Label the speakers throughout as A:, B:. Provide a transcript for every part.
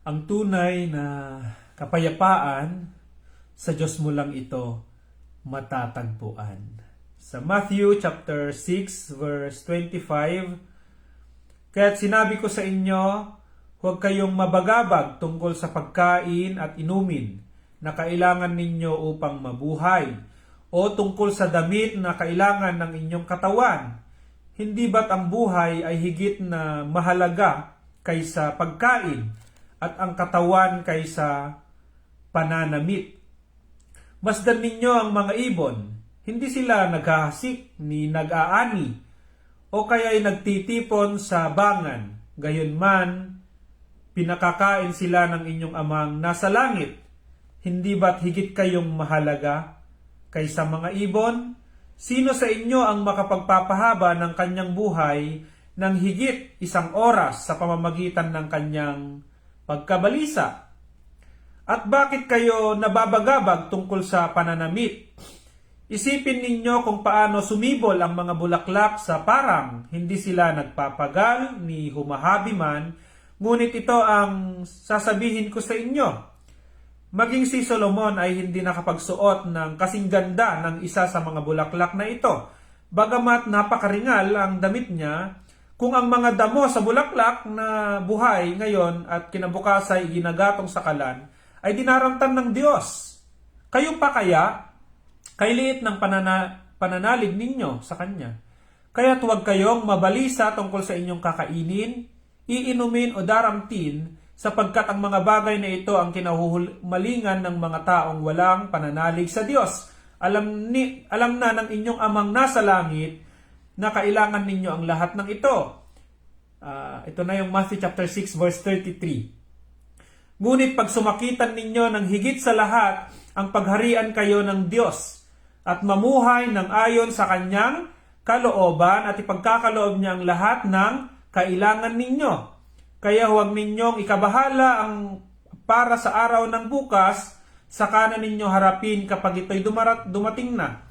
A: Ang tunay na kapayapaan, sa Diyos mo lang ito matatagpuan. Sa Matthew chapter 6 verse 25, kaya't sinabi ko sa inyo, huwag kayong mabagabag tungkol sa pagkain at inumin na kailangan ninyo upang mabuhay, o tungkol sa damit na kailangan ng inyong katawan. Hindi ba't ang buhay ay higit na mahalaga kaysa pagkain at ang katawan kaysa pananamit? Masdan ninyo ang mga ibon, hindi sila naghahasik ni nag-aani, o kaya'y nagtitipon sa bangan, gayunman pinakakain sila ng inyong amang nasa langit. Hindi ba't higit kayong mahalaga kaysa mga ibon? Sino sa inyo ang makapagpapahaba ng kanyang buhay ng higit 1 oras sa pamamagitan ng kanyang pagkabalisa? At bakit kayo nababagabag tungkol sa pananamit? Isipin ninyo kung paano sumibol ang mga bulaklak sa parang. Hindi sila nagpapagal ni humahabi man, ngunit ito ang sasabihin ko sa inyo. Maging si Solomon ay hindi nakapagsuot ng kasing ganda ng isa sa mga bulaklak na ito. Bagamat napakaringal ang damit niya, kung ang mga damo sa bulaklak na buhay ngayon at kinabukas ay ginagatong sa kalan, ay dinaramtan ng Diyos. Kayo pa kaya, kay liit ng pananalig ninyo sa Kanya. Kaya't huwag kayong mabalisa tungkol sa inyong kakainin, iinumin o daramtin, sapagkat ang mga bagay na ito ang kinahuhumalingan ng mga taong walang pananalig sa Diyos. Alam na ng inyong amang nasa langit na kailangan ninyo ang lahat ng ito. Ito na yung Matthew chapter 6 verse 33. Ngunit pag sumakitan ninyo ng higit sa lahat ang pagharian kayo ng Diyos at mamuhay ng ayon sa Kanyang kalooban at ipagkakaloob niya ang lahat ng kailangan ninyo. Kaya huwag ninyong ikabahala ang para sa araw ng bukas, saka na ninyo harapin kapag ito'y dumating na.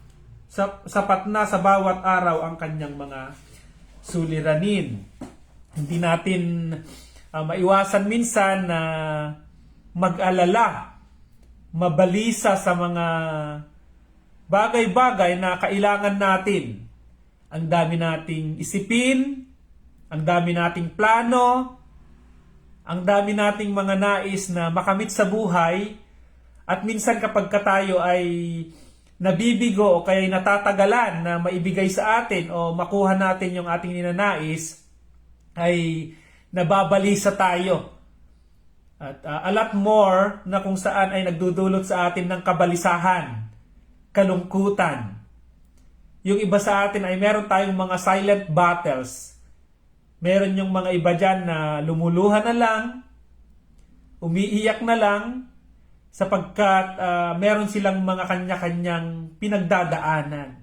A: Sapat na sa bawat araw ang kanyang mga suliranin. Hindi natin maiwasan minsan na mag-alala, mabalisa sa mga bagay-bagay na kailangan natin. Ang dami nating isipin, ang dami nating plano, ang dami nating mga nais na makamit sa buhay, at minsan kapag tayo ay nabibigo o kaya natatagalan na maibigay sa atin o makuha natin yung ating ninanais, ay nababalisa tayo. At a lot more na kung saan ay nagdudulot sa atin ng kabalisahan, kalungkutan. Yung iba sa atin ay meron tayong mga silent battles. Meron yung mga iba dyan na lumuluha na lang, umiiyak na lang, sapagkat meron silang mga kanya-kanyang pinagdadaanan.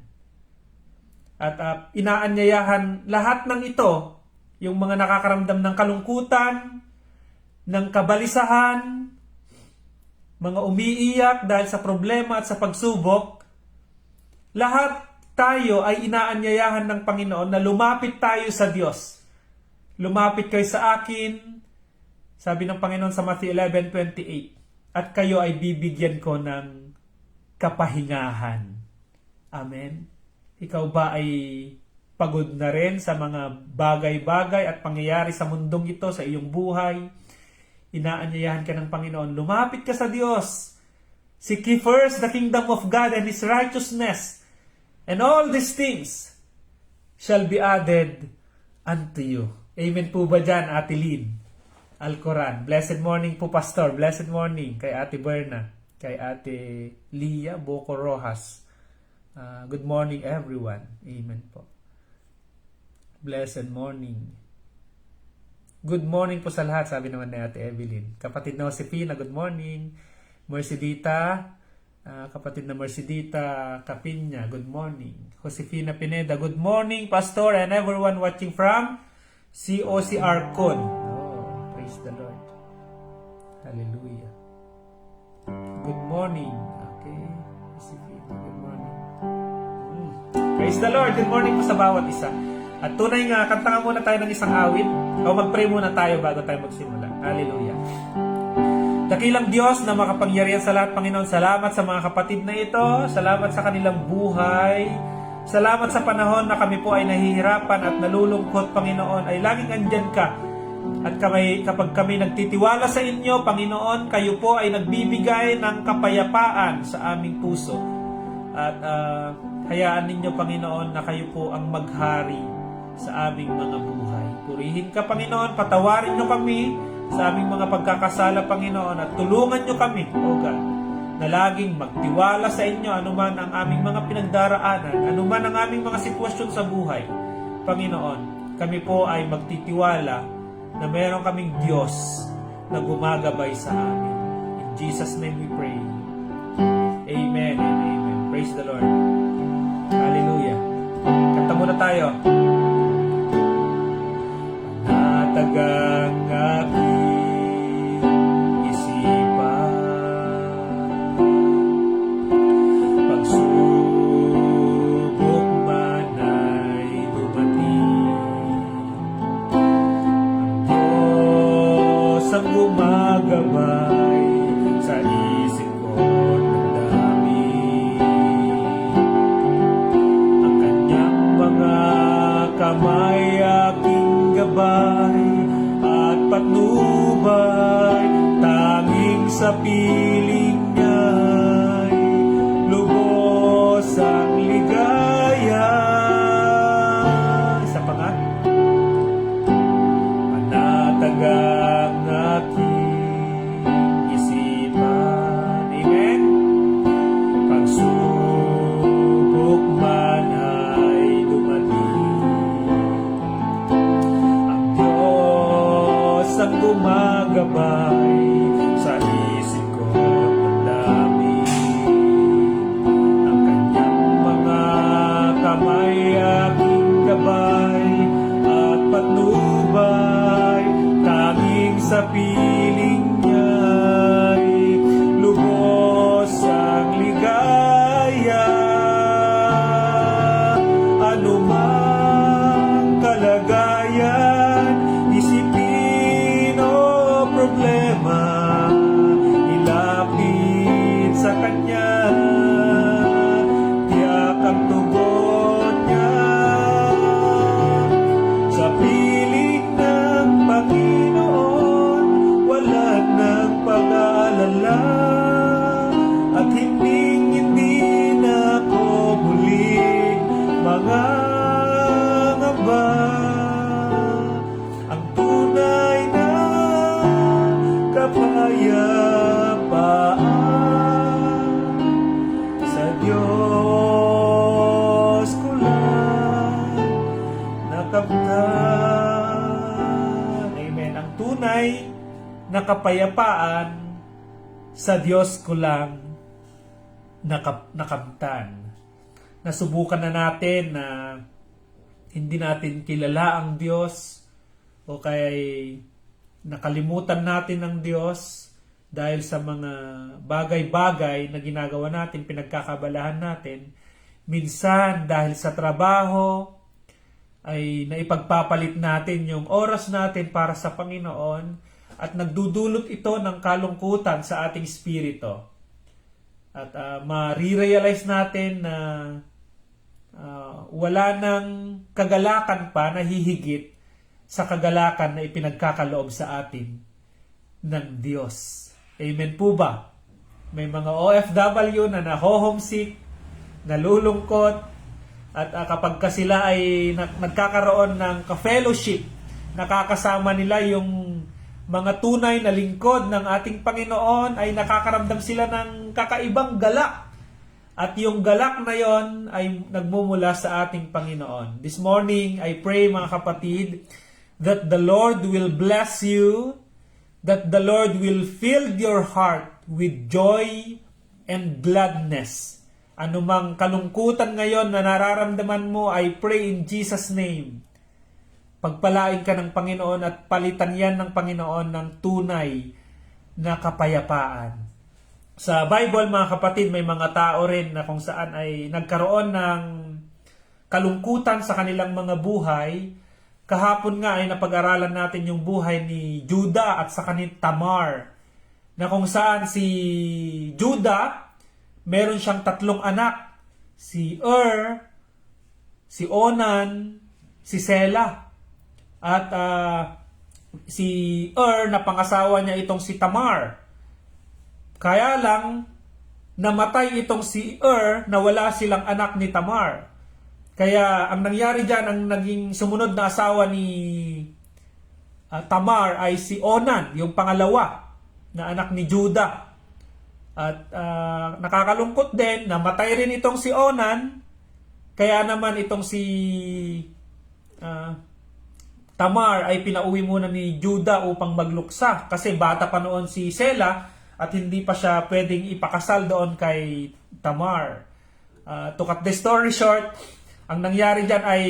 A: At inaanyayahan lahat ng ito, yung mga nakakaramdam ng kalungkutan, ng kabalisahan, mga umiiyak dahil sa problema at sa pagsubok, lahat tayo ay inaanyayahan ng Panginoon na lumapit tayo sa Diyos. Lumapit kayo sa akin, sabi ng Panginoon sa Matthew 11:28, at kayo ay bibigyan ko ng kapahingahan. Amen. Ikaw ba ay pagod na rin sa mga bagay-bagay at pangyayari sa mundong ito, sa iyong buhay? Inaanyayahan ka ng Panginoon, lumapit ka sa Diyos. Seek ye first the kingdom of God and His righteousness, and all these things shall be added unto you. Amen po ba dyan, Ate Lynn? Alcoran. Blessed morning po, Pastor. Blessed morning kay Ate Berna, kay Ate Lia Boco Rojas. Good morning, everyone. Amen po. Blessed morning. Good morning po sa lahat, sabi naman ni Ate Evelyn. Kapatid na Josefina, good morning. Mercedita, kapatid na Mercedita Capinya, good morning. Josefina Pineda, good morning, Pastor, and everyone watching from COCR Con. Oh, praise the Lord. Hallelujah. Good morning. Okay. Good morning. Praise the Lord. Good morning po sa bawat isa. At tunay nga, kanta nga muna tayo ng isang awit o mag-pray muna tayo bago tayo magsimula. Hallelujah. Dakilang Diyos na makapangyarihan sa lahat, Panginoon, salamat sa mga kapatid na ito, salamat sa kanilang buhay, salamat sa panahon na kami po ay nahihirapan at nalulungkot, Panginoon, ay laging andyan ka. At kapag kami nagtitiwala sa inyo, Panginoon, kayo po ay nagbibigay ng kapayapaan sa aming puso. At hayaan ninyo, Panginoon, na kayo po ang maghari sa aming mga buhay. Purihin ka, Panginoon, patawarin nyo kami sa aming mga pagkakasala, Panginoon, at tulungan nyo kami, O God, na laging magtiwala sa inyo anuman ang aming mga pinagdaraanan, anuman ang aming mga sitwasyon sa buhay. Panginoon, kami po ay magtitiwala na meron kaming Diyos na gumagabay sa amin. In Jesus' name we pray. Amen and amen. Praise the Lord. Hallelujah. Kanta muna tayo. Panatagang aking isipan, pagsubok man ay dumating, ang Diyos ang gumagabay sa isip ko ng dami. Ang kanyang mga kamay aking gabay at patnubay, tanging sa piling niya'y lubos ang ligaya. Isa pa nga. Panatag ang aking isipan. Amen. Pagsubok man ay dumating, ang Diyos ang gumagabay sa isip ko ng dami. Ang kanyang mga kamay aking gabay at patnubay, tanging sa piling niya'y lubos ang ligaya. Anumang kalagayan, isipin o problema, ilapit sa Kanya, tiyak ang tugon niya. Sa piling ng Panginoon, wala nang pag-aalala, at hindi na ako muling mangangamba. Ang tunay na kapayapaan sa Diyos ko lang nakamtan. Amen. Ang tunay na kapayapaan sa Diyos ko lang nakamtan. Nasubukan na natin na hindi natin kilala ang Diyos, o kaya nakalimutan natin ang Diyos dahil sa mga bagay-bagay na ginagawa natin, pinagkakabalahan natin. Minsan dahil sa trabaho ay naipagpapalit natin yung oras natin para sa Panginoon, at nagdudulot ito ng kalungkutan sa ating spirito. At ma-realize natin na wala nang kagalakan pa na hihigit sa kagalakan na ipinagkakaloob sa atin ng Diyos. Amen po ba? May mga OFW na naho-homesick, nalulungkot, at kapag ka sila ay nagkakaroon ng ka-fellowship, nakakasama nila yung mga tunay na lingkod ng ating Panginoon, ay nakakaramdam sila ng kakaibang galak. At yung galak na yon ay nagmumula sa ating Panginoon. This morning, I pray mga kapatid, that the Lord will bless you, that the Lord will fill your heart with joy and gladness. Anumang kalungkutan ngayon na nararamdaman mo, I pray in Jesus' name, pagpalain ka ng Panginoon at palitan yan ng Panginoon ng tunay na kapayapaan. Sa Bible, mga kapatid, may mga tao rin na kung saan ay nagkaroon ng kalungkutan sa kanilang mga buhay. Kahapon nga ay napag-aralan natin yung buhay ni Judah at sa kanil Tamar, na kung saan si Judah, meron siyang 3 anak. Si si Onan, si Sela. At si na pangasawa niya itong si Tamar. Kaya lang, namatay itong si na wala silang anak ni Tamar. Kaya ang nangyari dyan, ang naging sumunod na asawa ni Tamar ay si Onan, yung pangalawa na anak ni Judah. At nakakalungkot din, namatay rin itong si Onan. Kaya naman itong si Tamar ay pinauwi muna ni Judah upang magluksa. Kasi bata pa noon si Sela at hindi pa siya pwedeng ipakasal doon kay Tamar. To cut the story short, ang nangyari dyan ay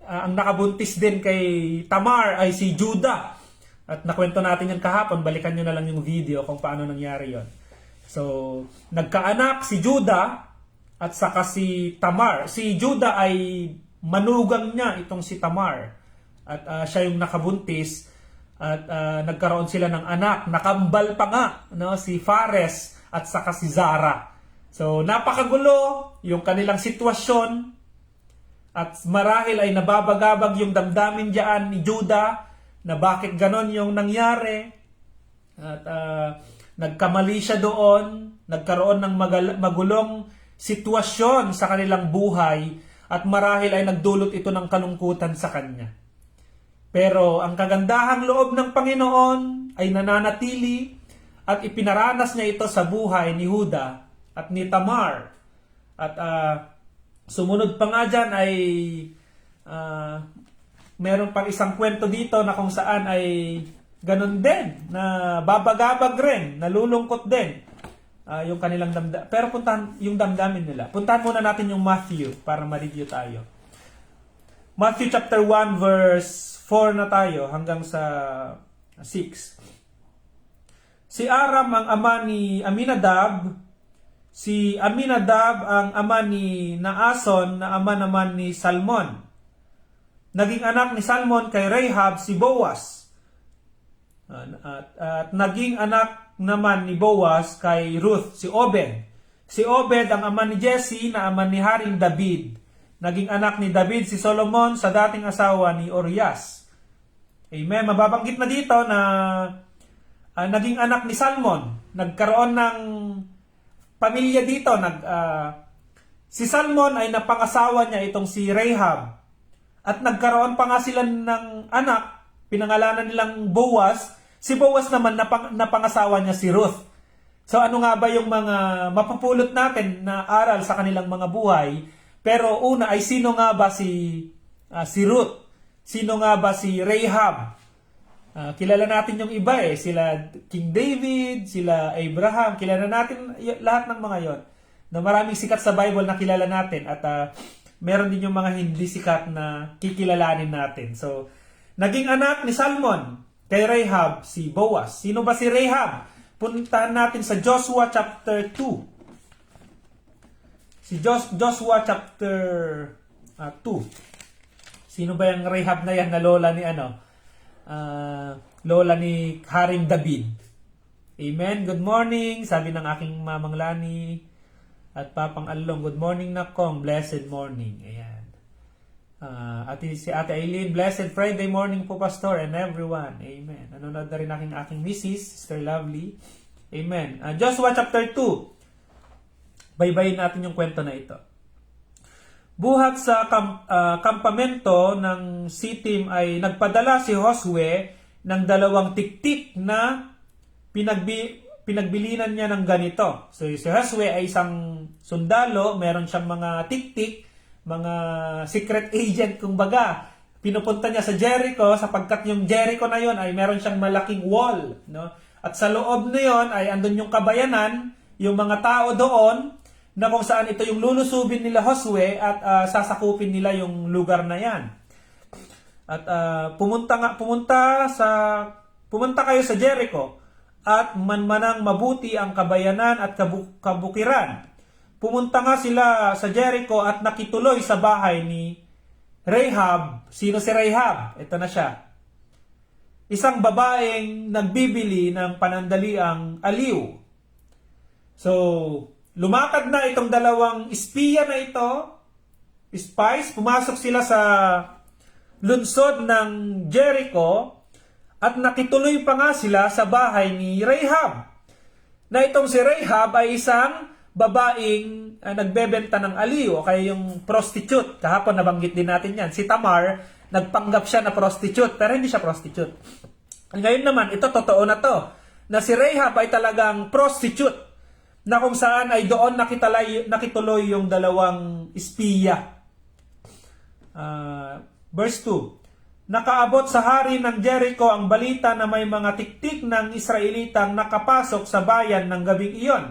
A: ang nakabuntis din kay Tamar ay si Judah. At nakwento natin yan kahapon, balikan nyo na lang yung video kung paano nangyari yon. So, nagkaanak si Judah at saka si Tamar. Si Judah ay manugang niya itong si Tamar. At siya yung nakabuntis at nagkaroon sila ng anak. Nakambal pa nga, no? Si Fares at saka si Zara. So, napakagulo yung kanilang sitwasyon. At marahil ay nababagabag yung damdamin diyan ni Judah na bakit ganon yung nangyari. At nagkamali siya doon, nagkaroon ng magulong sitwasyon sa kanilang buhay at marahil ay nagdulot ito ng kalungkutan sa kanya. Pero ang kagandahang loob ng Panginoon ay nananatili at ipinaranas niya ito sa buhay ni Judah at ni Tamar. At sumunod pa nga dyan ay meron pang isang kwento dito na kung saan ay ganun din, na babagabag rin, nalulungkot din yung kanilang damdamin. Pero puntahan yung damdamin nila. Puntahan muna natin yung Matthew para ma-review tayo. Matthew chapter 1 verse 4 na tayo hanggang sa 6. Si Aram ang ama ni Aminadab, si Aminadab ang ama ni Naason na ama naman ni Salmon. Naging anak ni Salmon kay Rahab si Boaz. At naging anak naman ni Boaz kay Ruth si Obed. Si Obed ang ama ni Jesse na ama ni Haring David. Naging anak ni David si Solomon sa dating asawa ni Urias. Amen. Mababanggit na dito na naging anak ni Salmon. Nagkaroon ng pamilya dito. Si Salmon ay napangasawa niya itong si Rahab. At nagkaroon pa nga sila ng anak. Pinangalanan nilang Boaz. Si Boaz naman napangasawa niya si Ruth. So ano nga ba yung mga mapupulot natin na aral sa kanilang mga buhay? Pero una ay sino nga ba si Ruth? Sino nga ba si Rahab? Kilala natin yung iba sila King David, sila Abraham, kilala natin lahat ng mga yon. Na maraming sikat sa Bible na kilala natin at meron din yung mga hindi sikat na kikilalanin natin. So naging anak ni Salmon kay Rahab si Boaz. Sino ba si Rahab? Puntahan natin sa Joshua chapter 2. Si Joshua chapter 2. Sino ba yung Rahab na yan na lola ni lola ni Haring David? Amen. Good morning. Sabi ng aking mamang Lani at Papang Along. Good morning Nakong. Blessed morning. Ayan. Si Ate Aileen, blessed Friday morning po, Pastor, and everyone. Amen. Nanonood na rin aking Mrs. Sister Lovely. Amen. Joshua chapter 2. Baybayin natin yung kwento na ito. Buhat sa kampamento ng Sitim ay nagpadala si Josue ng 2 tiktik na pinagbilinan niya ng ganito. So si Josue ay isang sundalo, meron siyang mga tiktik, mga secret agent kumbaga. Pinupunta niya sa Jericho sapagkat yung Jericho na yon ay meron siyang malaking wall, no? At sa loob na yon ay andun yung kabayanan, yung mga tao doon na kung saan ito yung lulusubin nila Josue at sasakupin nila yung lugar na yan. At pumunta kayo sa Jericho at manmanang mabuti ang kabayanan at kabukiran. Pumunta nga sila sa Jericho at nakituloy sa bahay ni Rahab. Sino si Rahab? Ito na siya. isang babaeng nagbibili ng panandaliang aliw. So, lumakad na itong dalawang espiya na ito, spies, pumasok sila sa lungsod ng Jericho at nakituloy pa nga sila sa bahay ni Rahab. Na itong si Rahab ay isang babaeng nagbebenta ng aliw o kaya yung prostitute. Kahapon nabanggit din natin yan. Si Tamar, nagpanggap siya na prostitute pero hindi siya prostitute. Ngayon naman, ito totoo na to. Na si Rahab ay talagang prostitute na kung saan ay doon nakituloy yung dalawang espiya. Verse 2. Nakaabot sa hari ng Jericho ang balita na may mga tiktik ng Israelitang nakapasok sa bayan ng gabing iyon.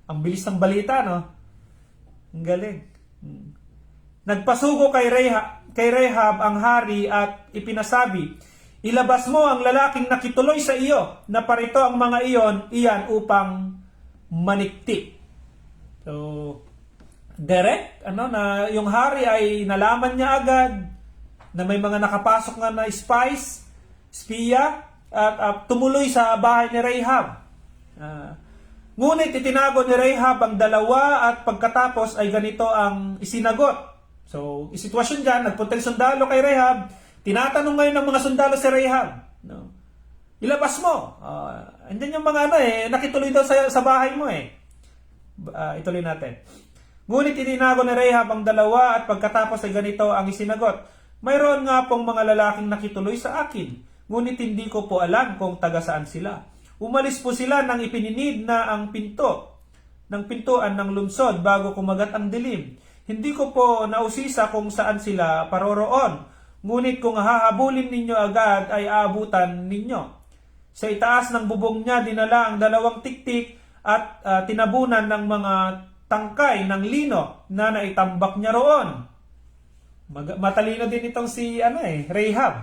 A: Ang bilis ng balita, no? Ang galing. Nagpasugo kay Rahab ang hari at ipinasabi, ilabas mo ang lalaking nakituloy sa iyo na parito ang mga iyan upang maniktik. So, direct, na yung hari ay nalaman niya agad na may mga nakapasok nga na espiya, at tumuloy sa bahay ni Rahab. Ngunit itinago ni Rahab ang dalawa at pagkatapos ay ganito ang isinagot. So, isitwasyon dyan, nagpunta yung sundalo kay Rahab, tinatanong ngayon ng mga sundalo si Rahab, no? Ilabas mo. Andyan yung mga nakituloy daw sa bahay mo ituloy natin. Ngunit itinago ni Rahab ang dalawa at pagkatapos ay ganito ang isinagot. Mayroon nga pong mga lalaking nakituloy sa akin, ngunit hindi ko po alam kung taga saan sila. Umalis po sila nang ipininid na ang pintuan ng lungsod bago kumagat ang dilim. Hindi ko po nausisa kung saan sila paroroon, ngunit kung hahabulin ninyo agad ay aabutan ninyo. Sa itaas ng bubong niya dinala ang dalawang tiktik at tinabunan ng mga tangkay ng lino na naitambak niya roon. Matalino din itong si Rahab.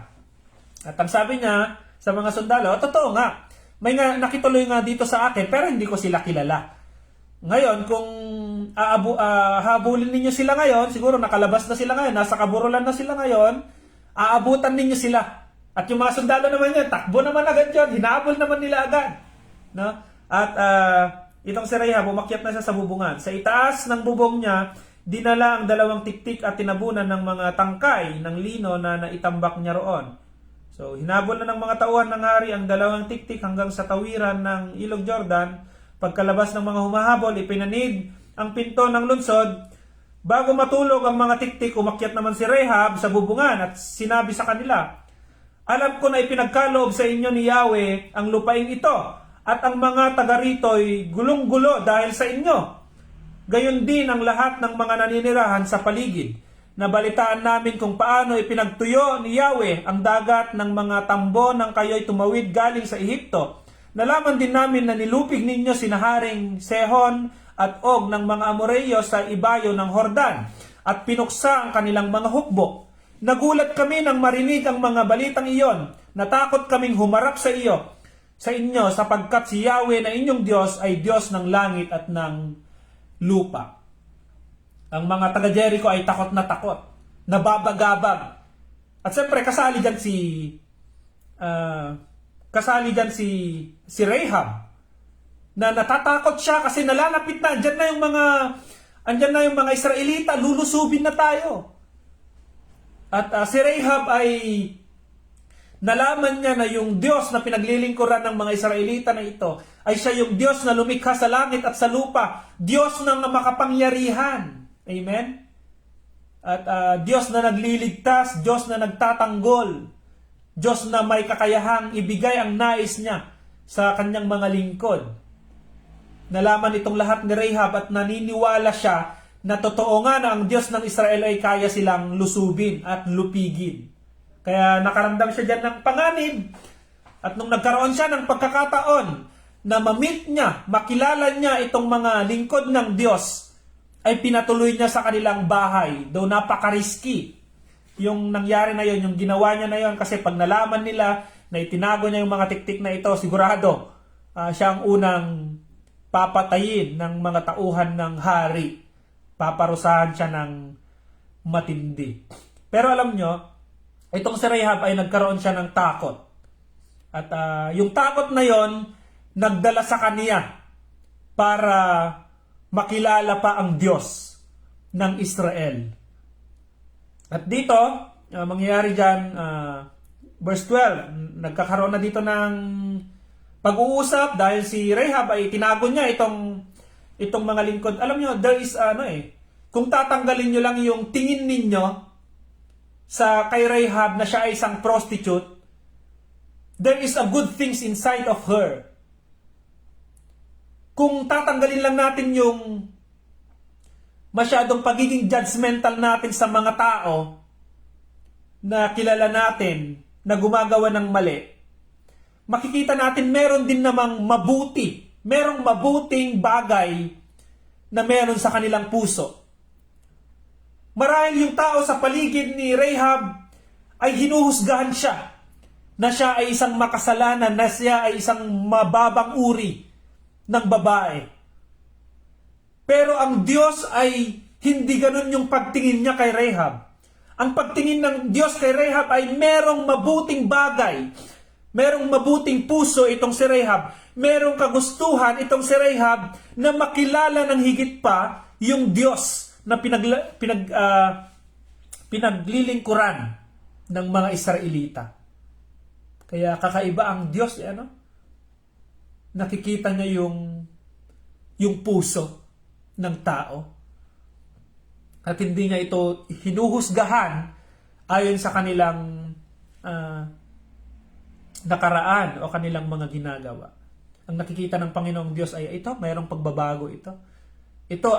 A: At ang sabi niya sa mga sundalo, totoo nga, may nakituloy nga dito sa akin pero hindi ko sila kilala. Ngayon, kung habulin ninyo sila ngayon, siguro nakalabas na sila ngayon, nasa kaburulan na sila ngayon, aabutan ninyo sila. At yung mga sundalo naman yan, takbo naman agad yun, hinabol naman nila agad. No? At itong si Rahab, umakyat na siya sa bubungan. Sa itaas ng bubong niya, dinala ang dalawang tiktik at tinabunan ng mga tangkay ng lino na naitambak niya roon. So, hinabol na ng mga tauhan ng hari ang dalawang tiktik hanggang sa tawiran ng Ilog Jordan. Pagkalabas ng mga humahabol, ipinanid ang pinto ng lungsod. Bago matulog ang mga tiktik, umakyat naman si Rahab sa bubungan at sinabi sa kanila, alam ko na ipinagkaloob sa inyo ni Yahweh ang lupaing ito at ang mga taga rito'y gulong-gulo dahil sa inyo. Gayon din ang lahat ng mga naninirahan sa paligid. Nabalitaan namin kung paano ipinagtuyo ni Yahweh ang dagat ng mga tambo nang kayo'y tumawid galing sa Ehipto. Nalaman din namin na nilupig ninyo sinaharing Sehon at Og ng mga Amoreyo sa ibayo ng Hordan at pinuksa ang kanilang mga hukbo. Nagulat kami nang marinig ang mga balitang iyon. Natakot kaming humarap sa inyo sapagkat si Yahweh na inyong Diyos ay Diyos ng langit at ng lupa. Ang mga taga Jericho ay takot na takot, nababagabag. At siyempre kasali diyan si Rahab na natatakot siya kasi nalalapit na, andyan na yung mga Israelita, lulusubin na tayo. At si Rahab ay nalaman niya na yung Diyos na pinaglilingkuran ng mga Israelita na ito ay siya yung Diyos na lumikha sa langit at sa lupa. Diyos na makapangyarihan. Amen? At Diyos na nagliligtas, Diyos na nagtatanggol, Diyos na may kakayahang ibigay ang nais niya sa kanyang mga lingkod. Nalaman itong lahat ni Rahab at naniniwala siya na totoo nga na ang Diyos ng Israel ay kaya silang lusubin at lupigin. Kaya nakaramdam siya dyan ng panganib. At nung nagkaroon siya ng pagkakataon na ma-meet niya, makilala niya itong mga lingkod ng Diyos, ay pinatuloy niya sa kanilang bahay. Though napaka-risky yung nangyari na yon, yung ginawa niya na yon, kasi pag nalaman nila na itinago niya yung mga tiktik na ito, sigurado siya ang unang papatayin ng mga tauhan ng hari. Paparusahan siya ng matindi. Pero alam nyo, itong si Rahab ay nagkaroon siya ng takot. At yung takot na yon nagdala sa kaniya para makilala pa ang Diyos ng Israel. At dito, mangyayari dyan, verse 12, nagkakaroon na dito ng pag-uusap dahil si Rahab ay tinago niya itong mga lingkod. Alam nyo, there is kung tatanggalin nyo lang yung tingin ninyo sa kay Rahab na siya ay isang prostitute, there is a good things inside of her. Kung tatanggalin lang natin yung masyadong pagiging judgmental natin sa mga tao na kilala natin na gumagawa ng mali, makikita natin meron din namang mabuti. Merong mabuting bagay na meron sa kanilang puso. Marahil yung tao sa paligid ni Rahab ay hinuhusgahan siya na siya ay isang makasalanan, na siya ay isang mababang uri ng babae. Pero ang Diyos ay hindi ganun yung pagtingin niya kay Rahab. Ang pagtingin ng Diyos kay Rahab ay merong mabuting bagay. Merong mabuting puso itong si Rahab. Merong kagustuhan itong si Rahab na makilala ng higit pa yung Diyos na pinaglilingkuran ng mga Israelita. Kaya kakaiba ang Diyos, nakikita niya yung puso ng tao. At hindi niya ito hinuhusgahan ayon sa kanilang nakaraan o kanilang mga ginagawa. Ang nakikita ng Panginoong Diyos ay ito, mayroong pagbabago ito. Ito,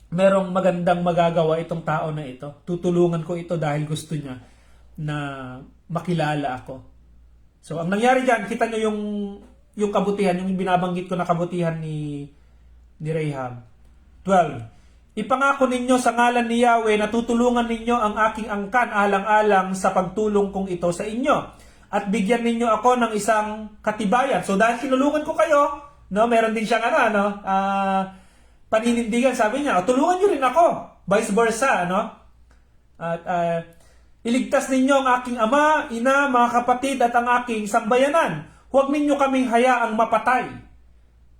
A: merong magandang magagawa itong tao na ito. Tutulungan ko ito dahil gusto niya na makilala ako. So, ang nangyari dyan, kita nyo yung kabutihan, yung binabanggit ko na kabutihan ni Rahab. 12. Ipangako ninyo sa ngalan ni Yahweh na tutulungan ninyo ang aking angkan alang-alang sa pagtulong kong ito sa inyo. At bigyan ninyo ako ng isang katibayan. So, dahil tinulungan ko kayo, meron din siyang paninindigan, sabi niya, tulungan nyo rin ako. Vice versa, At iligtas ninyo ang aking ama, ina, mga kapatid at ang aking sambayanan. Huwag ninyo kaming hayaang mapatay.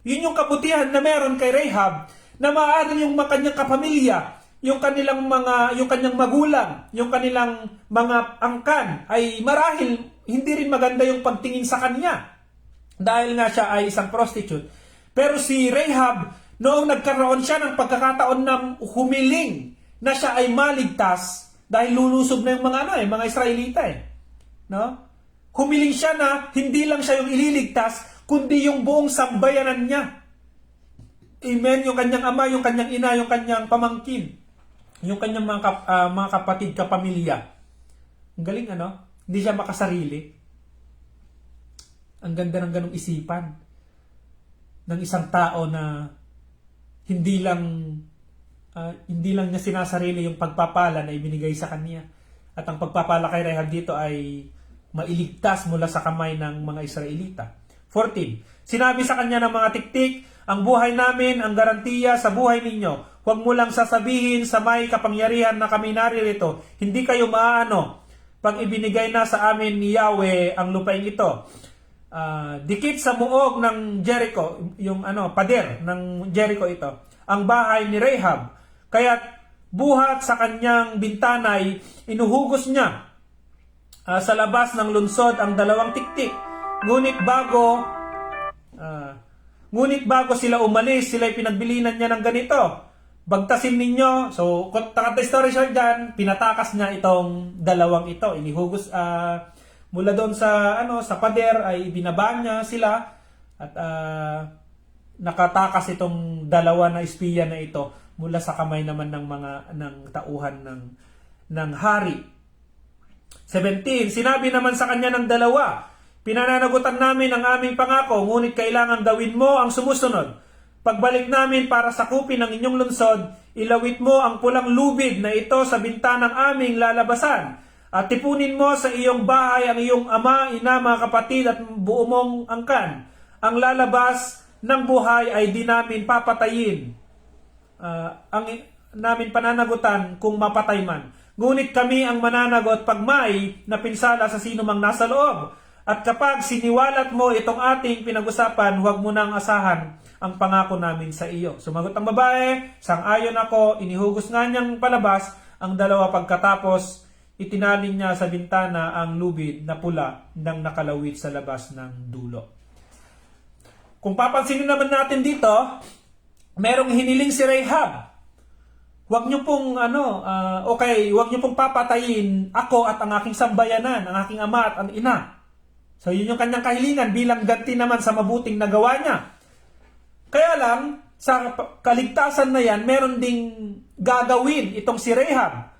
A: Yun yung kabutihan na meron kay Rahab, na maaari yung kanyang kapamilya, yung kanyang magulang, yung kanilang mga angkan ay marahil hindi rin maganda yung pagtingin sa kanya dahil nga siya ay isang prostitute. Pero si Rahab, noong nagkaroon siya ng pagkakataon na humiling na siya ay maligtas dahil lulusob na yung mga Israelita Humiling siya na hindi lang siya yung ililigtas, kundi yung buong sambayanan niya. Amen, yung kanyang ama, yung kanyang ina, yung kanyang pamangkin, yung kanyang mga kapatid, kapamilya. Ang galing, Hindi siya makasarili. Ang ganda ng ganong isipan ng isang tao na hindi lang niya sinasarili yung pagpapala na ibinigay sa kanya. At ang pagpapala kay Rahab dito ay mailigtas mula sa kamay ng mga Israelita. 14. Sinabi sa kanya ng mga tiktik, ang buhay namin ang garantiya sa buhay ninyo. Huwag mo lang sasabihin sa may kapangyarihan na kami naririto. Hindi kayo maaano pag ibinigay na sa amin ni Yahweh ang lupain ito. Dikit sa muog ng Jericho, yung pader ng Jericho ito, ang bahay ni Rahab. Kaya't buhat sa kanyang bintanay, inuhugos niya sa labas ng lunsod ang 2 tiktik. Ngunit bago sila umalis, sila'y pinagbilinan niya ng ganito. Bagtasin ninyo. So, takata story siya dyan, pinatakas niya itong 2 ito. Inihugos mula doon sa pader ay binaba niya sila at nakatakas itong 2 na espiya na ito mula sa kamay naman ng tauhan ng hari. 17. Sinabi naman sa kanya ng 2, pinananagutan namin ang aming pangako, ngunit kailangan gawin mo ang sumusunod. Pagbalik namin para sakupin ang inyong lungsod, ilawit mo ang pulang lubid na ito sa bintanang aming lalabasan. At tipunin mo sa iyong bahay ang iyong ama, ina, mga kapatid at buo mong angkan. Ang lalabas ng buhay ay di namin papatayin. Ang namin pananagutan kung mapatay man. Ngunit kami ang mananagot pag may napinsala sa sino mang nasa loob. At kapag siniwalat mo itong ating pinag-usapan, huwag mo nang asahan ang pangako namin sa iyo. Sumagot ang babae, sang-ayon ako, inihugos nga niyang palabas ang dalawa pagkatapos itinalin niya sa bintana ang lubid na pula nang nakalawit sa labas ng dulo. Kung papansinin naman natin dito, merong hiniling si Rahab. Huwag niyo pong huwag niyo pong papatayin ako at ang aking sambayanan, ang aking ama at ang ina. So yun yung kanyang kahilingan bilang ganti naman sa mabuting nagawa niya. Kaya lang, sa kaligtasan na yan, meron ding gagawin itong si Rahab.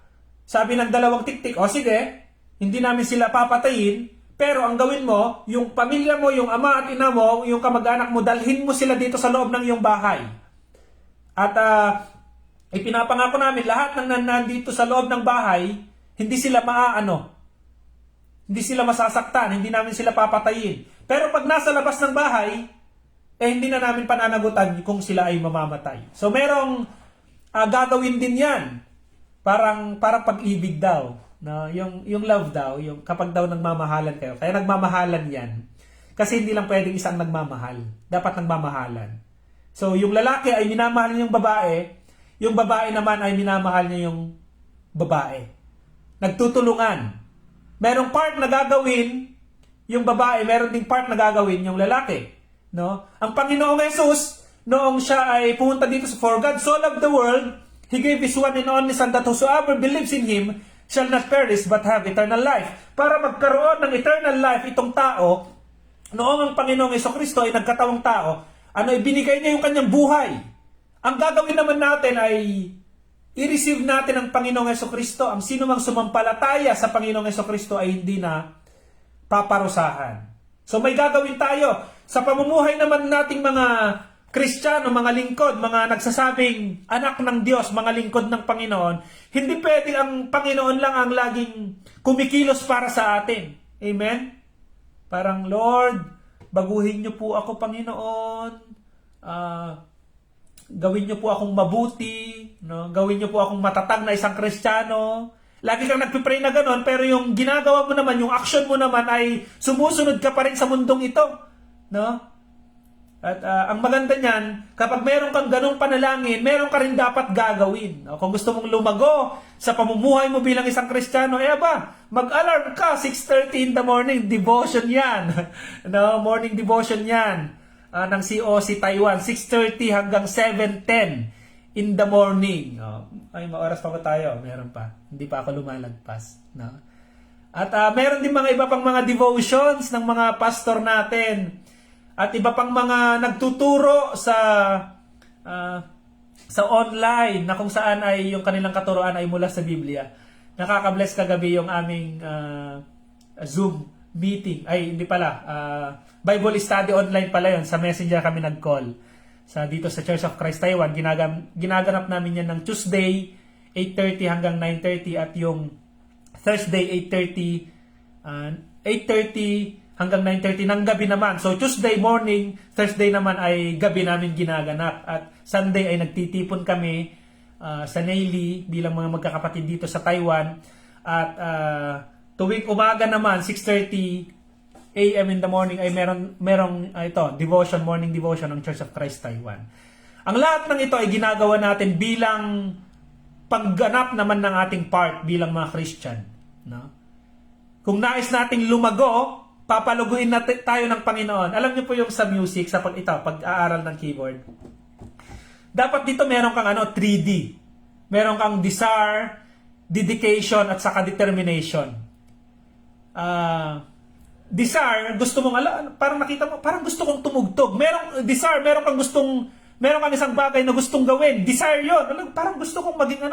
A: Sabi ng dalawang tiktik, o sige, hindi namin sila papatayin, pero ang gawin mo, yung pamilya mo, yung ama at ina mo, yung kamag-anak mo, dalhin mo sila dito sa loob ng iyong bahay. At ipinapangako namin, lahat ng nandito sa loob ng bahay, hindi sila hindi sila masasaktan, hindi namin sila papatayin. Pero pag nasa labas ng bahay, hindi na namin pananagutan kung sila ay mamamatay. So merong gagawin din yan. Parang pag-ibig daw. No? Yung love daw, yung kapag daw nagmamahalan kayo. Kaya nagmamahalan yan. Kasi hindi lang pwedeng isang nagmamahal. Dapat nagmamahalan. So yung lalaki ay minamahal niya yung babae naman ay minamahal niya yung babae. Nagtutulungan. Merong part na gagawin yung babae, meron ding part na gagawin yung lalaki. No? Ang Panginoong Jesus, noong siya ay pumunta dito for God so loved the world, He gave His one and only Son that whosoever believes in Him shall not perish but have eternal life. Para magkaroon ng eternal life itong tao, noong ang Panginoong Jesucristo ay nagkatawang tao, ibinigay niya yung kanyang buhay. Ang gagawin naman natin ay i-receive natin ang Panginoong Jesucristo. Ang sino mang sumampalataya sa Panginoong Jesucristo ay hindi na paparusahan. So may gagawin tayo. Sa pamumuhay naman nating mga Kristiyano, mga lingkod, mga nagsasabing anak ng Diyos, mga lingkod ng Panginoon, hindi pwedeng ang Panginoon lang ang laging kumikilos para sa atin. Amen? Parang, Lord, baguhin niyo po ako, Panginoon. Gawin niyo po akong mabuti. No? Gawin niyo po akong matatag na isang Kristiyano. Lagi kang nagpipray na ganon, pero yung ginagawa mo naman, yung action mo naman ay sumusunod ka pa rin sa mundong ito. No? At ang maganda niyan, kapag meron kang ganong panalangin, meron ka rin dapat gagawin. No? Kung gusto mong lumago sa pamumuhay mo bilang isang Kristiyano, mag-alarm ka, 6:30 in the morning, devotion yan. No? Morning devotion yan. Ng COC Taiwan, 6:30 hanggang 7:10 in the morning. Ay, maoras pa ba tayo? Meron pa. Hindi pa ako lumalagpas. No? At meron din mga iba pang mga devotions ng mga pastor natin. At iba pang mga nagtuturo sa online na kung saan ay yung kanilang katuruan ay mula sa Biblia. Nakaka-bless kagabi yung aming Zoom meeting. Ay, hindi pala. Bible study online pala yun. Sa Messenger kami nag-call. Dito sa Church of Christ Taiwan. Ginaganap namin yan ng Tuesday, 8:30 hanggang 9:30 at yung Thursday, 8:30 hanggang 9:30 ng gabi naman. So Tuesday morning, Thursday naman ay gabi namin ginaganap. At Sunday ay nagtitipon kami sa Neily bilang mga magkakapatid dito sa Taiwan. At tuwing umaga naman, 6:30 a.m. in the morning ay merong devotion, morning devotion ng Church of Christ Taiwan. Ang lahat ng ito ay ginagawa natin bilang pagganap naman ng ating part bilang mga Christian. No? Kung nais nating lumago, papaluguin natin tayo ng Panginoon. Alam niyo po yung sa music, sa pag-aaral ng keyboard. Dapat dito meron kang 3D. Meron kang desire, dedication, at saka determination. Desire, gusto mong, parang nakita mo, parang gusto kong tumugtog. Merong desire, meron kang isang bagay na gustong gawin. Desire yun. Parang gusto kong maging,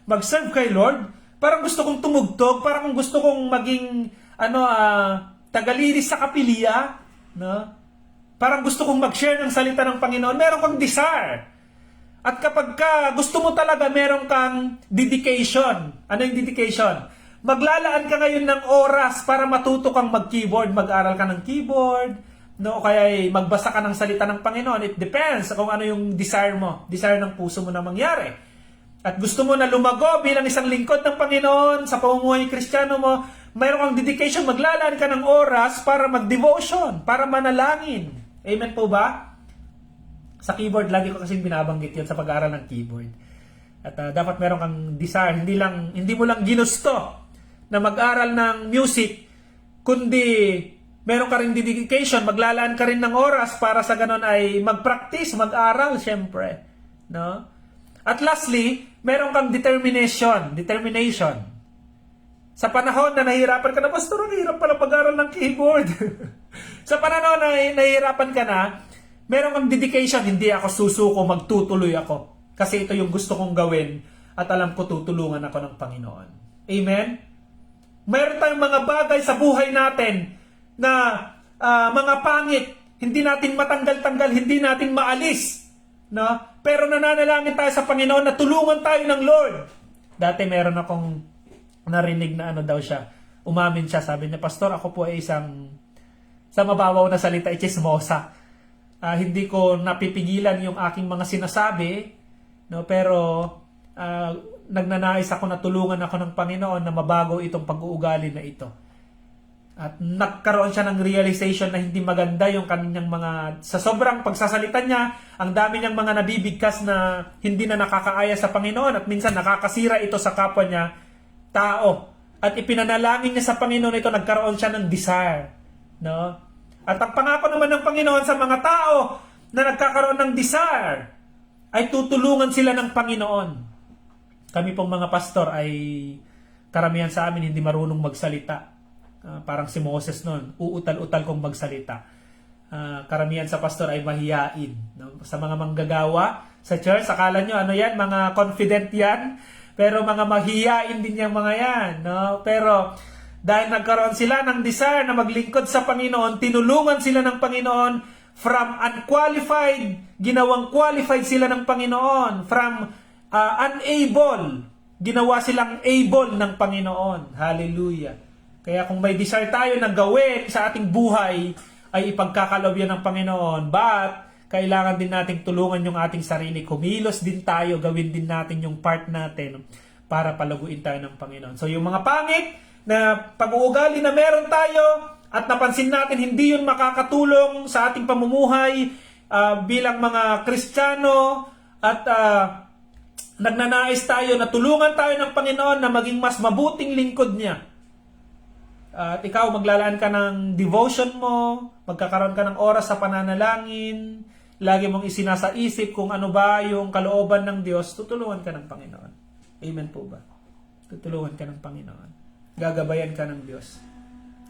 A: mag-serve kay Lord. Parang gusto kong tumugtog. Parang gusto kong maging, tagaliris sa kapilya. No? Parang gusto kong mag-share ng salita ng Panginoon. Meron kang desire. At kapag gusto mo talaga, meron kang dedication. Ano yung dedication? Maglalaan ka ngayon ng oras para matuto kang mag-keyboard, mag-aral ka ng keyboard, no? O kaya magbasa ka ng salita ng Panginoon. It depends kung ano yung desire mo, desire ng puso mo na mangyari. at gusto mo na lumago bilang isang lingkod ng Panginoon sa pamumuhay Kristiyano mo, mayroon kang dedication, maglalaan ka ng oras para mag-devotion, para manalangin. Amen po ba? Sa keyboard, lagi ko kasing binabanggit yun sa pag-aaral ng keyboard. At dapat meron kang desire, hindi mo lang ginusto na mag-aral ng music, kundi meron ka rin dedication, maglalaan ka rin ng oras para sa ganon ay mag-practice, mag-aral, syempre. No? At lastly, meron kang determination. Sa panahon na nahihirapan ka na, Pastor, ang hirap pala mag-aral ng keyboard. Sa panahon na nahihirapan ka na, meron kang dedication, hindi ako susuko, magtutuloy ako. Kasi ito yung gusto kong gawin at alam ko tutulungan ako ng Panginoon. Amen? Meron tayong mga bagay sa buhay natin na mga pangit, hindi natin matanggal-tanggal, hindi natin maalis. No? Pero nananalangin tayo sa Panginoon na tulungan tayo ng Lord. Dati meron akong narinig na umamin siya, sabi niya, Pastor, ako po ay sa mababaw na salita, chismosa. Hindi ko napipigilan yung aking mga sinasabi, no? Pero nagnanais ako na tulungan ako ng Panginoon na mabago itong pag-uugali na ito. At nagkaroon siya ng realization na hindi maganda yung kanyang sa sobrang pagsasalita niya, ang dami niyang mga nabibigkas na hindi na nakakaaya sa Panginoon at minsan nakakasira ito sa kapwa niya, tao. At ipinanalangin niya sa Panginoon ito, nagkaroon siya ng desire. No? At ang pangako naman ng Panginoon sa mga tao na nagkakaroon ng desire, ay tutulungan sila ng Panginoon. Kami pong mga pastor ay karamihan sa amin hindi marunong magsalita. Parang si Moses noon, uutal-utal kong magsalita. Karamihan sa pastor ay mahiyain. No? Sa mga manggagawa sa church, akala nyo, mga confident yan. Pero mga mahiyain din yung mga yan. No? Pero dahil nagkaroon sila ng desire na maglingkod sa Panginoon, tinulungan sila ng Panginoon from unqualified, ginawang qualified sila ng Panginoon. From unable, ginawa silang able ng Panginoon. Hallelujah. Kaya kung may desire tayo na gawin sa ating buhay, ay ipagkakaloob yan ng Panginoon. But, kailangan din nating tulungan yung ating sarili. Kumilos din tayo, gawin din natin yung part natin para palaguin tayo ng Panginoon. So, yung mga pangit na pag-uugali na meron tayo at napansin natin hindi yun makakatulong sa ating pamumuhay bilang mga Kristiyano at nagnanais tayo na tulungan tayo ng Panginoon na maging mas mabuting lingkod niya. At ikaw, maglalaan ka ng devotion mo, magkakaroon ka ng oras sa pananalangin, lagi mong isinasaisip kung ano ba yung kalooban ng Diyos, tutulungan ka ng Panginoon. Amen po ba? Tutulungan ka ng Panginoon. Gagabayan ka ng Diyos.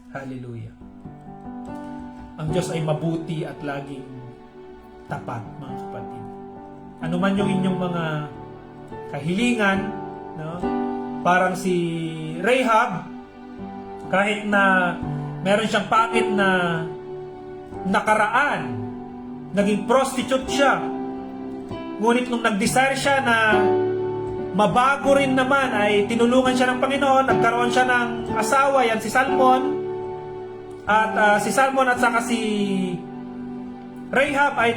A: Hallelujah. Ang Diyos ay mabuti at laging tapat, mga kapatid. Ano man yung inyong mga kahilingan, no? Parang si Rahab, kahit na meron siyang pangit na nakaraan, naging prostitute siya. Ngunit nung nag-desire siya na mabago rin naman, ay tinulungan siya ng Panginoon, nagkaroon siya ng asawa, yan si Salmon. At si Salmon at saka si Rahab ay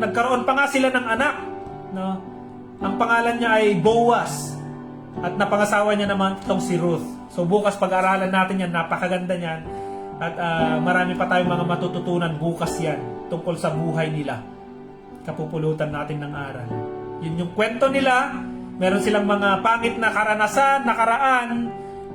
A: nagkaroon pa nga sila ng anak. No? Ang pangalan niya ay Boaz. At napangasawa niya naman itong si Ruth. So bukas pag-aralan natin yan, napakaganda niyan. At marami pa tayong mga matututunan bukas yan tungkol sa buhay nila. Kapupulutan natin ng aral. Yun yung kwento nila. Meron silang mga pangit na karanasan, nakaraan.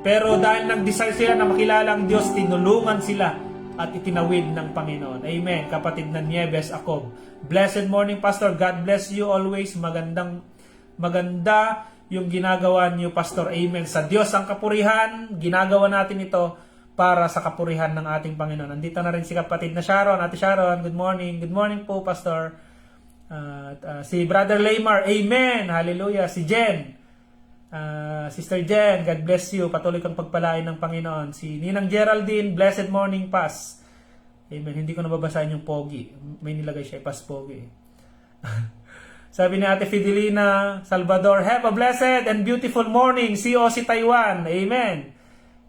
A: Pero dahil nag-desire sila na makilala ang Diyos, tinulungan sila at itinawid ng Panginoon. Amen. Kapatid na Nieves Acob. Blessed morning, Pastor. God bless you always. Maganda yung ginagawa niyo, Pastor. Amen. Sa Diyos ang kapurihan. Ginagawa natin ito para sa kapurihan ng ating Panginoon. Nandito na rin si kapatid na Sharon. Ate Sharon, good morning. Good morning po, Pastor. Si Brother Laymar. Amen. Hallelujah. Si Jen. Sister Jen, God bless you. Patuloy kang pagpalain ng Panginoon. Si Ninang Geraldine, blessed morning, Pas. Amen. Hindi ko nababasahin yung pogi. May nilagay siya, Pas pogi. Sabi ni Ate Fidelina Salvador, have a blessed and beautiful morning. COC Taiwan. Amen.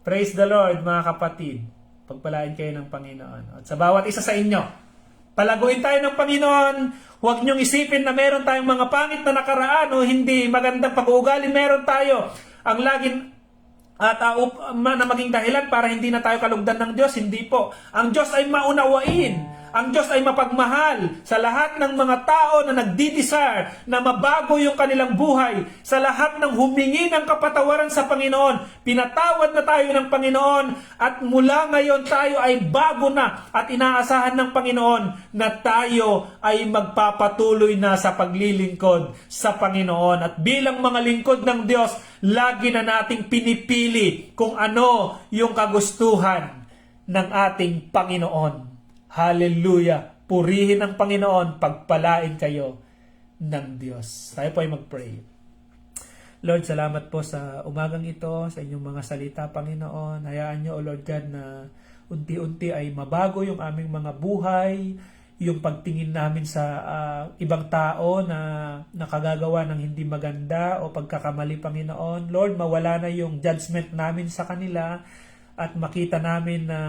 A: Praise the Lord, mga kapatid. Pagpalain kayo ng Panginoon. At sa bawat isa sa inyo, Palaguin tayo ng Panginoon. Huwag niyong isipin na meron tayong mga pangit na nakaraan o hindi magandang pag-uugali. Meron tayo. Ang laging na maging dahilan para hindi na tayo kalugdan ng Diyos. Hindi po. Ang Diyos ay maunawain. Ang Diyos ay mapagmahal sa lahat ng mga tao na nagdi-desire na mabago yung kanilang buhay. Sa lahat ng humingi ng kapatawaran sa Panginoon. Pinatawad na tayo ng Panginoon at mula ngayon tayo ay bago na at inaasahan ng Panginoon na tayo ay magpapatuloy na sa paglilingkod sa Panginoon. At bilang mga lingkod ng Diyos, lagi na nating pinipili kung ano yung kagustuhan ng ating Panginoon. Hallelujah! Purihin ang Panginoon, pagpalain kayo ng Diyos. Tayo po ay mag-pray. Lord, salamat po sa umagang ito, sa inyong mga salita, Panginoon. Hayaan niyo, O Lord God, na unti-unti ay mabago yung aming mga buhay, yung pagtingin namin sa ibang tao na nakagagawa ng hindi maganda o pagkakamali, Panginoon. Lord, mawala na yung judgment namin sa kanila at makita namin na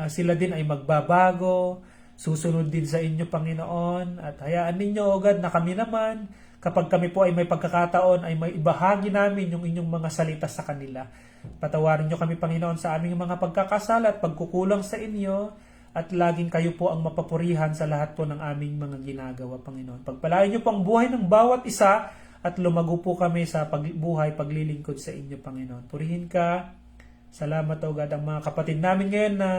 A: sila din ay magbabago, susunod din sa inyo, Panginoon. At hayaan ninyo, O God, na kami naman, kapag kami po ay may pagkakataon, ay may ibahagi namin yung inyong mga salita sa kanila. Patawarin nyo kami, Panginoon, sa aming mga pagkakasala at pagkukulang sa inyo, at laging kayo po ang mapapurihan sa lahat po ng aming mga ginagawa, Panginoon. Pagpalain nyo po ang buhay ng bawat isa, at lumago po kami sa buhay, paglilingkod sa inyo, Panginoon. Purihin ka. Salamat, O God, ang mga kapatid namin ngayon na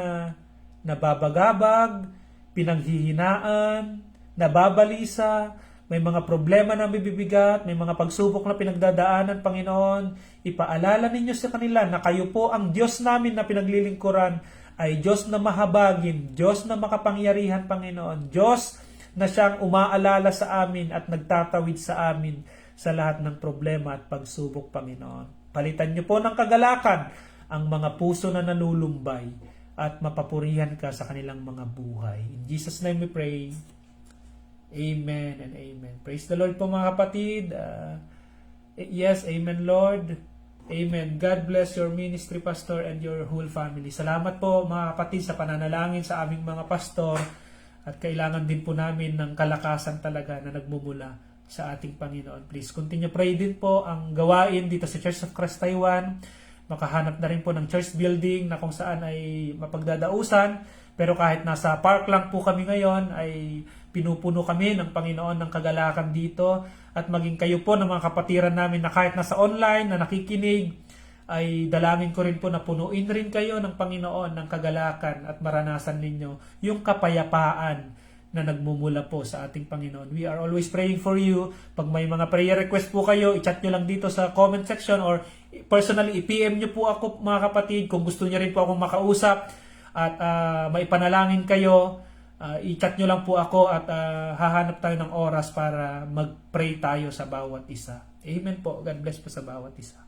A: nababagabag, pinanghihinaan, nababalisa, may mga problema na bibibigat, may mga pagsubok na pinagdadaanan, Panginoon. Ipaalala ninyo sa kanila na kayo po ang Diyos namin na pinaglilingkuran ay Diyos na mahabagin, Diyos na makapangyarihan, Panginoon, Diyos na siyang umaalala sa amin at nagtatawid sa amin sa lahat ng problema at pagsubok, Panginoon. Palitan niyo po ng kagalakan ang mga puso na nalulumbay at mapapurihan ka sa kanilang mga buhay. In Jesus' name we pray. Amen and amen. Praise the Lord po, mga kapatid. Yes, amen, Lord. Amen. God bless your ministry, Pastor, and your whole family. Salamat po, mga kapatid, sa pananalangin sa aming mga pastor. At kailangan din po namin ng kalakasan talaga na nagmumula sa ating Panginoon. Please continue pray din po ang gawain dito sa Church of Christ Taiwan. Makahanap na rin po ng church building na kung saan ay mapagdadausan. Pero kahit nasa park lang po kami ngayon, ay pinupuno kami ng Panginoon ng kagalakan dito. At maging kayo po ng mga kapatiran namin na kahit nasa online, na nakikinig, ay dalangin ko rin po na punuin rin kayo ng Panginoon ng kagalakan at maranasan ninyo yung kapayapaan na nagmumula po sa ating Panginoon. We are always praying for you. Pag may mga prayer request po kayo, i-chat nyo lang dito sa comment section or personally, i-PM nyo po ako, mga kapatid, kung gusto nyo rin po akong makausap at maipanalangin kayo, i-chat nyo lang po ako at hahanap tayo ng oras para mag-pray tayo sa bawat isa. Amen po. God bless po sa bawat isa.